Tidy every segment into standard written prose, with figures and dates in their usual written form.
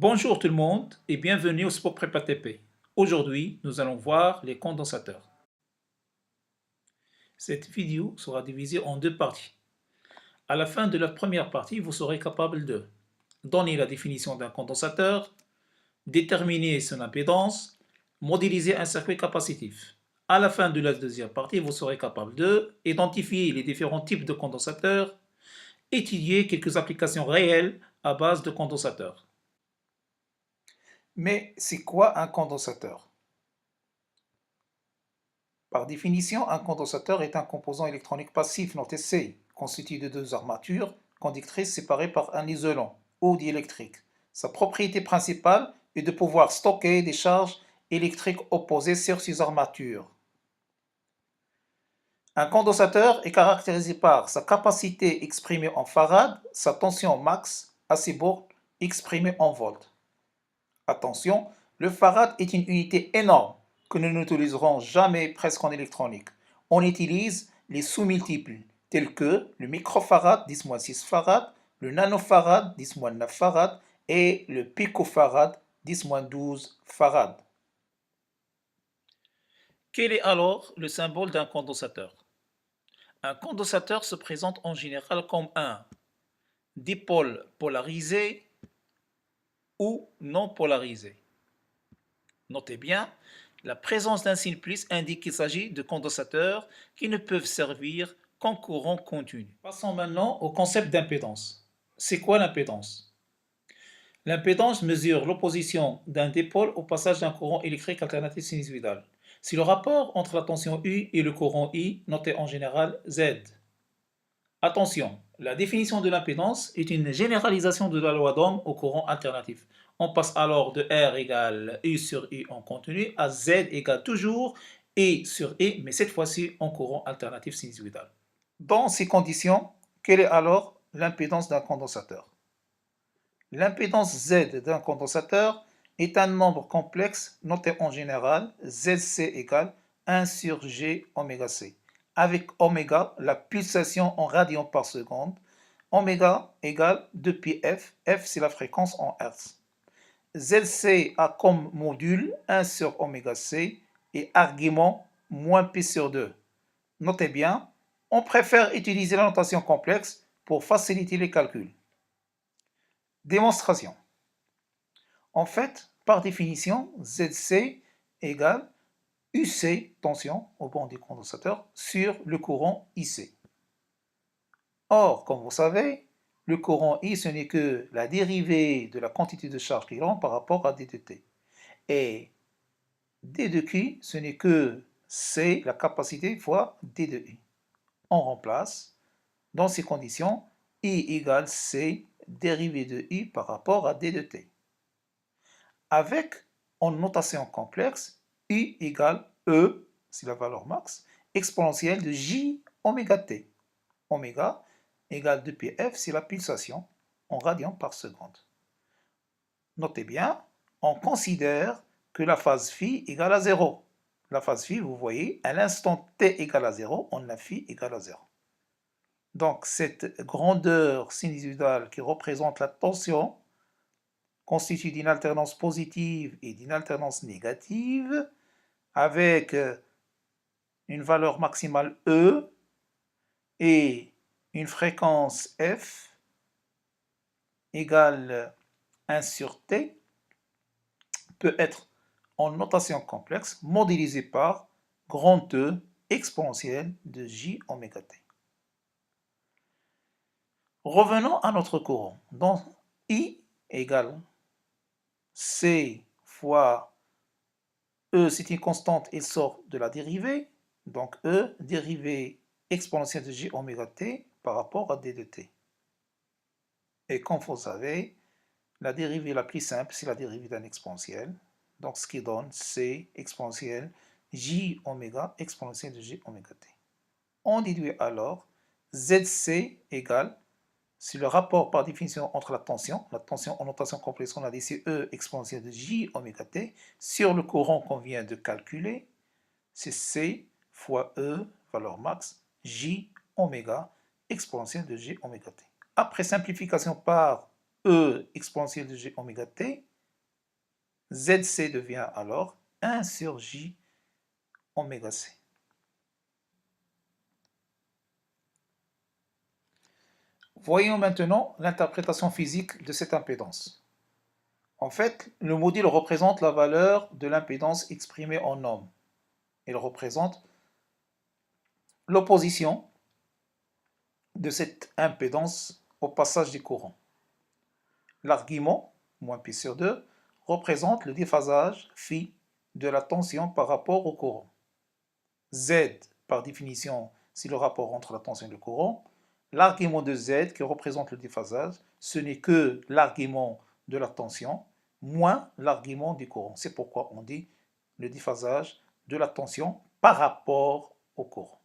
Bonjour tout le monde et bienvenue au Sport Prépa TP. Aujourd'hui, nous allons voir les condensateurs. Cette vidéo sera divisée en deux parties. À la fin de la première partie, vous serez capable de donner la définition d'un condensateur, déterminer son impédance, modéliser un circuit capacitif. À la fin de la deuxième partie, vous serez capable de identifier les différents types de condensateurs, étudier quelques applications réelles à base de condensateurs. Mais c'est quoi un condensateur? Par définition, un condensateur est un composant électronique passif noté C, constitué de deux armatures conductrices séparées par un isolant ou diélectrique. Sa propriété principale est de pouvoir stocker des charges électriques opposées sur ces armatures. Un condensateur est caractérisé par sa capacité exprimée en farad, sa tension max à ses bornes exprimée en volts. Attention, le farad est une unité énorme que nous n'utiliserons jamais presque en électronique. On utilise les sous-multiples tels que le microfarad 10-6 farad, le nanofarad 10-9 farad et le picofarad 10-12 farad. Quel est alors le symbole d'un condensateur? Un condensateur se présente en général comme un dipôle polarisé ou non polarisé. Notez bien, la présence d'un signe plus indique qu'il s'agit de condensateurs qui ne peuvent servir qu'en courant continu. Passons maintenant au concept d'impédance. C'est quoi l'impédance? L'impédance mesure l'opposition d'un dipôle au passage d'un courant électrique alternatif sinusoïdal. C'est le rapport entre la tension U et le courant I, noté en général Z. Attention, la définition de l'impédance est une généralisation de la loi d'Ohm au courant alternatif. On passe alors de R égale U sur I en continu à Z égale toujours I sur I, mais cette fois-ci en courant alternatif sinusoïdal. Dans ces conditions, quelle est alors l'impédance d'un condensateur? L'impédance Z d'un condensateur est un nombre complexe noté en général ZC égale 1 sur G oméga C, avec oméga la pulsation en radians par seconde, oméga égale 2πf, f c'est la fréquence en Hertz. ZC a comme module 1 sur oméga C et argument moins π sur 2. Notez bien, on préfère utiliser la notation complexe pour faciliter les calculs. Démonstration. En fait, par définition, ZC égale UC, tension au bord du condensateur, sur le courant IC. Or, comme vous savez, le courant I, ce n'est que la dérivée de la quantité de charge qui rentre par rapport à d de t. Et d de Q, ce n'est que C, la capacité, fois d de U. On remplace, dans ces conditions, I égale C, dérivée de U par rapport à d de t. Avec, en notation complexe, U égale E, c'est la valeur max, exponentielle de J oméga t. Oméga égale 2πf, c'est la pulsation en radians par seconde. Notez bien, on considère que la phase phi égale à 0. La phase phi, vous voyez, à l'instant t égale à 0, on a phi égale à 0. Donc cette grandeur sinusoïdale qui représente la tension constitue d'une alternance positive et d'une alternance négative avec une valeur maximale E et une fréquence F égale 1 sur T peut être en notation complexe modélisée par grand E exponentielle de J oméga T. Revenons à notre courant. Donc I égale C fois E, c'est une constante, elle sort de la dérivée. Donc E, dérivée exponentielle de J oméga T par rapport à d de t. Et comme vous savez, la dérivée la plus simple, c'est la dérivée d'un exponentiel. Donc ce qui donne C exponentielle J oméga exponentielle de J oméga T. On déduit alors ZC égale, c'est le rapport par définition entre la tension en notation complexe, on a dit c'est E exponentielle de J oméga T, sur le courant qu'on vient de calculer, c'est C fois E, valeur max, J oméga exponentielle de J oméga T. Après simplification par E exponentielle de J oméga T, ZC devient alors 1 sur J oméga C. Voyons maintenant l'interprétation physique de cette impédance. En fait, le module représente la valeur de l'impédance exprimée en ohms. Il représente l'opposition de cette impédance au passage du courant. L'argument, moins π sur 2, représente le déphasage phi de la tension par rapport au courant. Z, par définition, c'est le rapport entre la tension et le courant. L'argument de Z, qui représente le déphasage, ce n'est que l'argument de la tension moins l'argument du courant. C'est pourquoi on dit le déphasage de la tension par rapport au courant.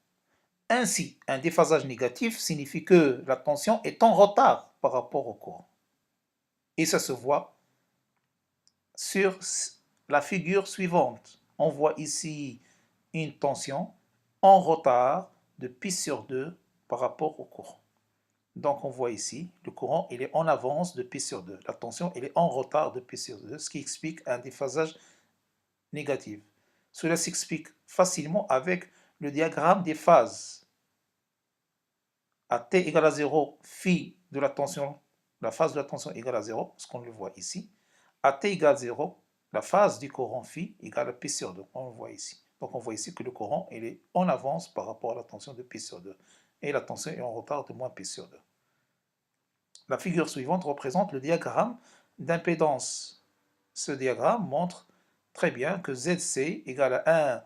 Ainsi, un déphasage négatif signifie que la tension est en retard par rapport au courant. Et ça se voit sur la figure suivante. On voit ici une tension en retard de π sur 2 par rapport au courant. Donc on voit ici, le courant il est en avance de π sur 2. La tension elle est en retard de π sur 2, ce qui explique un déphasage négatif. Cela s'explique facilement avec le diagramme des phases. À t égale à 0, phi de la tension, la phase de la tension égale à 0, ce qu'on le voit ici. À t égale 0, la phase du courant phi égale à π sur 2, on le voit ici. Donc on voit ici que le courant il est en avance par rapport à la tension de π sur 2. Et la tension est en retard de moins π sur 2. La figure suivante représente le diagramme d'impédance. Ce diagramme montre très bien que ZC égale à 1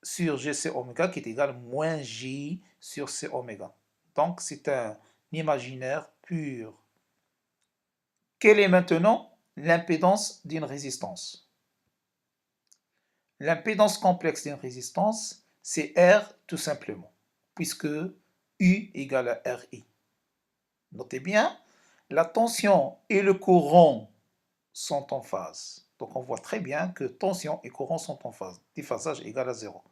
sur GC oméga qui est égal à moins J sur C oméga. Donc c'est un imaginaire pur. Quelle est maintenant l'impédance d'une résistance? L'impédance complexe d'une résistance, c'est R tout simplement, puisque U égale à RI. Notez bien, la tension et le courant sont en phase. Donc on voit très bien que tension et courant sont en phase. Déphasage égale à 0.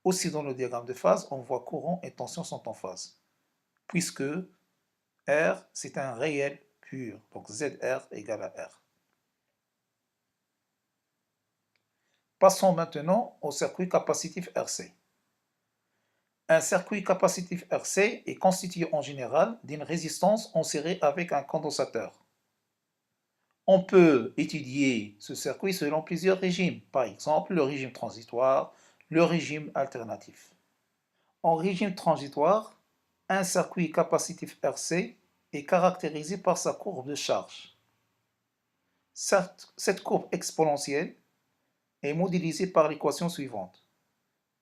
Aussi dans le diagramme de phase, on voit courant et tension sont en phase. Puisque R, c'est un réel pur. Donc ZR égale à R. Passons maintenant au circuit capacitif RC. Un circuit capacitif RC est constitué en général d'une résistance en série avec un condensateur. On peut étudier ce circuit selon plusieurs régimes, par exemple le régime transitoire, le régime alternatif. En régime transitoire, un circuit capacitif RC est caractérisé par sa courbe de charge. Cette courbe exponentielle est modélisée par l'équation suivante.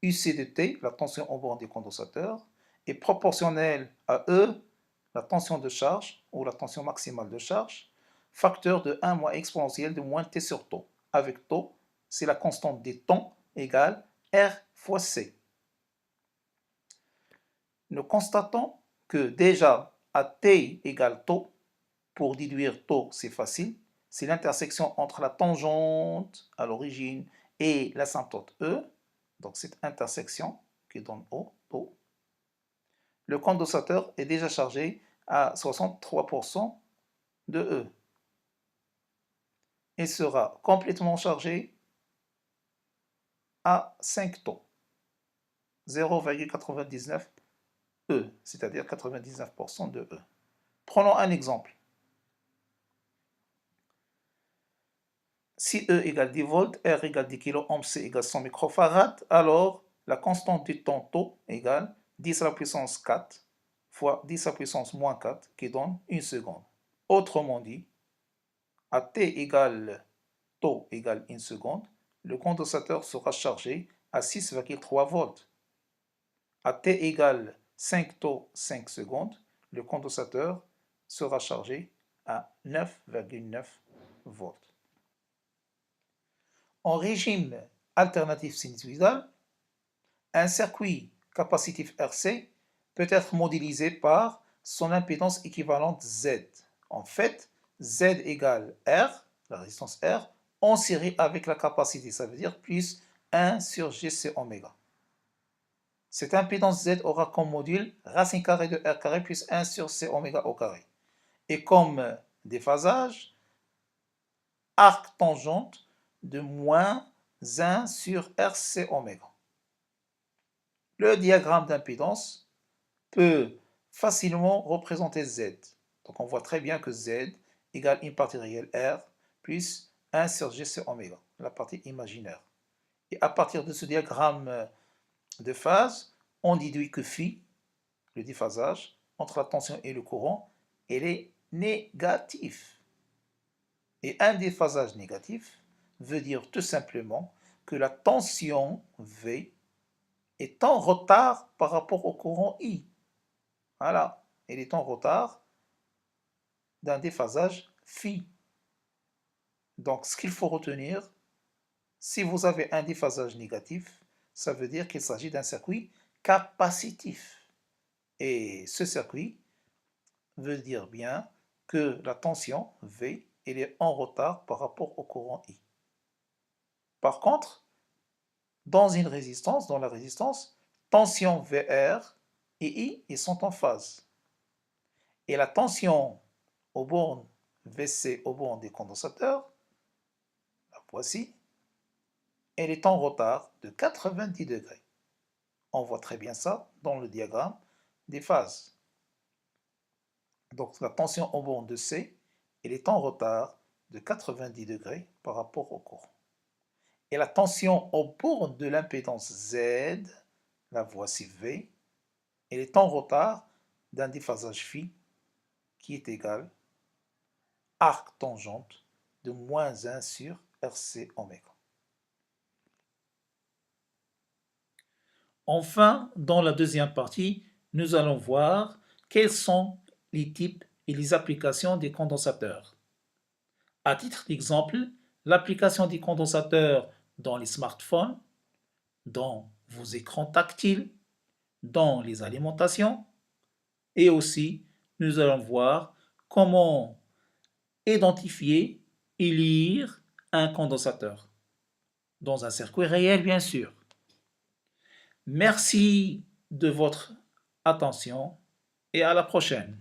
UC de T, la tension en borne du condensateur, est proportionnelle à E, la tension de charge, ou la tension maximale de charge, facteur de 1 moins exponentielle de moins T sur tau. Avec tau, c'est la constante des temps égale R fois C. Nous constatons que déjà à T égale tau, pour déduire tau c'est facile, c'est l'intersection entre la tangente à l'origine et l'asymptote E, donc cette intersection qui donne O, tau. Le condensateur est déjà chargé à 63% de E. Il sera complètement chargé à 5 taux, 0,99 E, c'est-à-dire 99% de E. Prenons un exemple. Si E égale 10 volts, R égale 10 kΩ, C égale 100 microfarads, alors la constante du temps tau égale 10 à la puissance 4 fois 10 à la puissance moins 4 qui donne 1 seconde. Autrement dit, à T égale tau égale 1 seconde, le condensateur sera chargé à 6,3 volts. À T égale 5 tau 5 secondes, le condensateur sera chargé à 9,9 volts. En régime alternatif sinusoïdal, un circuit capacitif RC peut être modélisé par son impédance équivalente Z. En fait, Z égale R, la résistance R, en série avec la capacité, ça veut dire plus 1 sur GC oméga. Cette impédance Z aura comme module racine carrée de R carré plus 1 sur C oméga au carré. Et comme déphasage, arc tangente de moins 1 sur RC oméga. Le diagramme d'impédance peut facilement représenter Z. Donc on voit très bien que Z égale une partie réelle R plus 1 sur GC oméga, la partie imaginaire. Et à partir de ce diagramme de phase, on déduit que phi, le déphasage, entre la tension et le courant, elle est négatif. Et un déphasage négatif veut dire tout simplement que la tension V est en retard par rapport au courant I. Voilà, elle est en retard d'un déphasage phi. Donc, ce qu'il faut retenir, si vous avez un déphasage négatif, ça veut dire qu'il s'agit d'un circuit capacitif. Et ce circuit veut dire bien que la tension V, elle est en retard par rapport au courant I. Par contre, dans la résistance, tension VR et I, ils sont en phase. Et la tension aux bornes VC aux bornes des condensateurs, la voici, elle est en retard de 90 degrés. On voit très bien ça dans le diagramme des phases. Donc la tension aux bornes de C, elle est en retard de 90 degrés par rapport au courant. Et la tension aux bornes de l'impédance Z, la voici V, elle est en retard d'un déphasage phi qui est égal arc tangente de moins 1 sur RC oméga. Enfin, dans la deuxième partie, nous allons voir quels sont les types et les applications des condensateurs. À titre d'exemple, l'application des condensateurs dans les smartphones, dans vos écrans tactiles, dans les alimentations, et aussi nous allons voir comment identifier et lire un condensateur dans un circuit réel, bien sûr. Merci de votre attention et à la prochaine.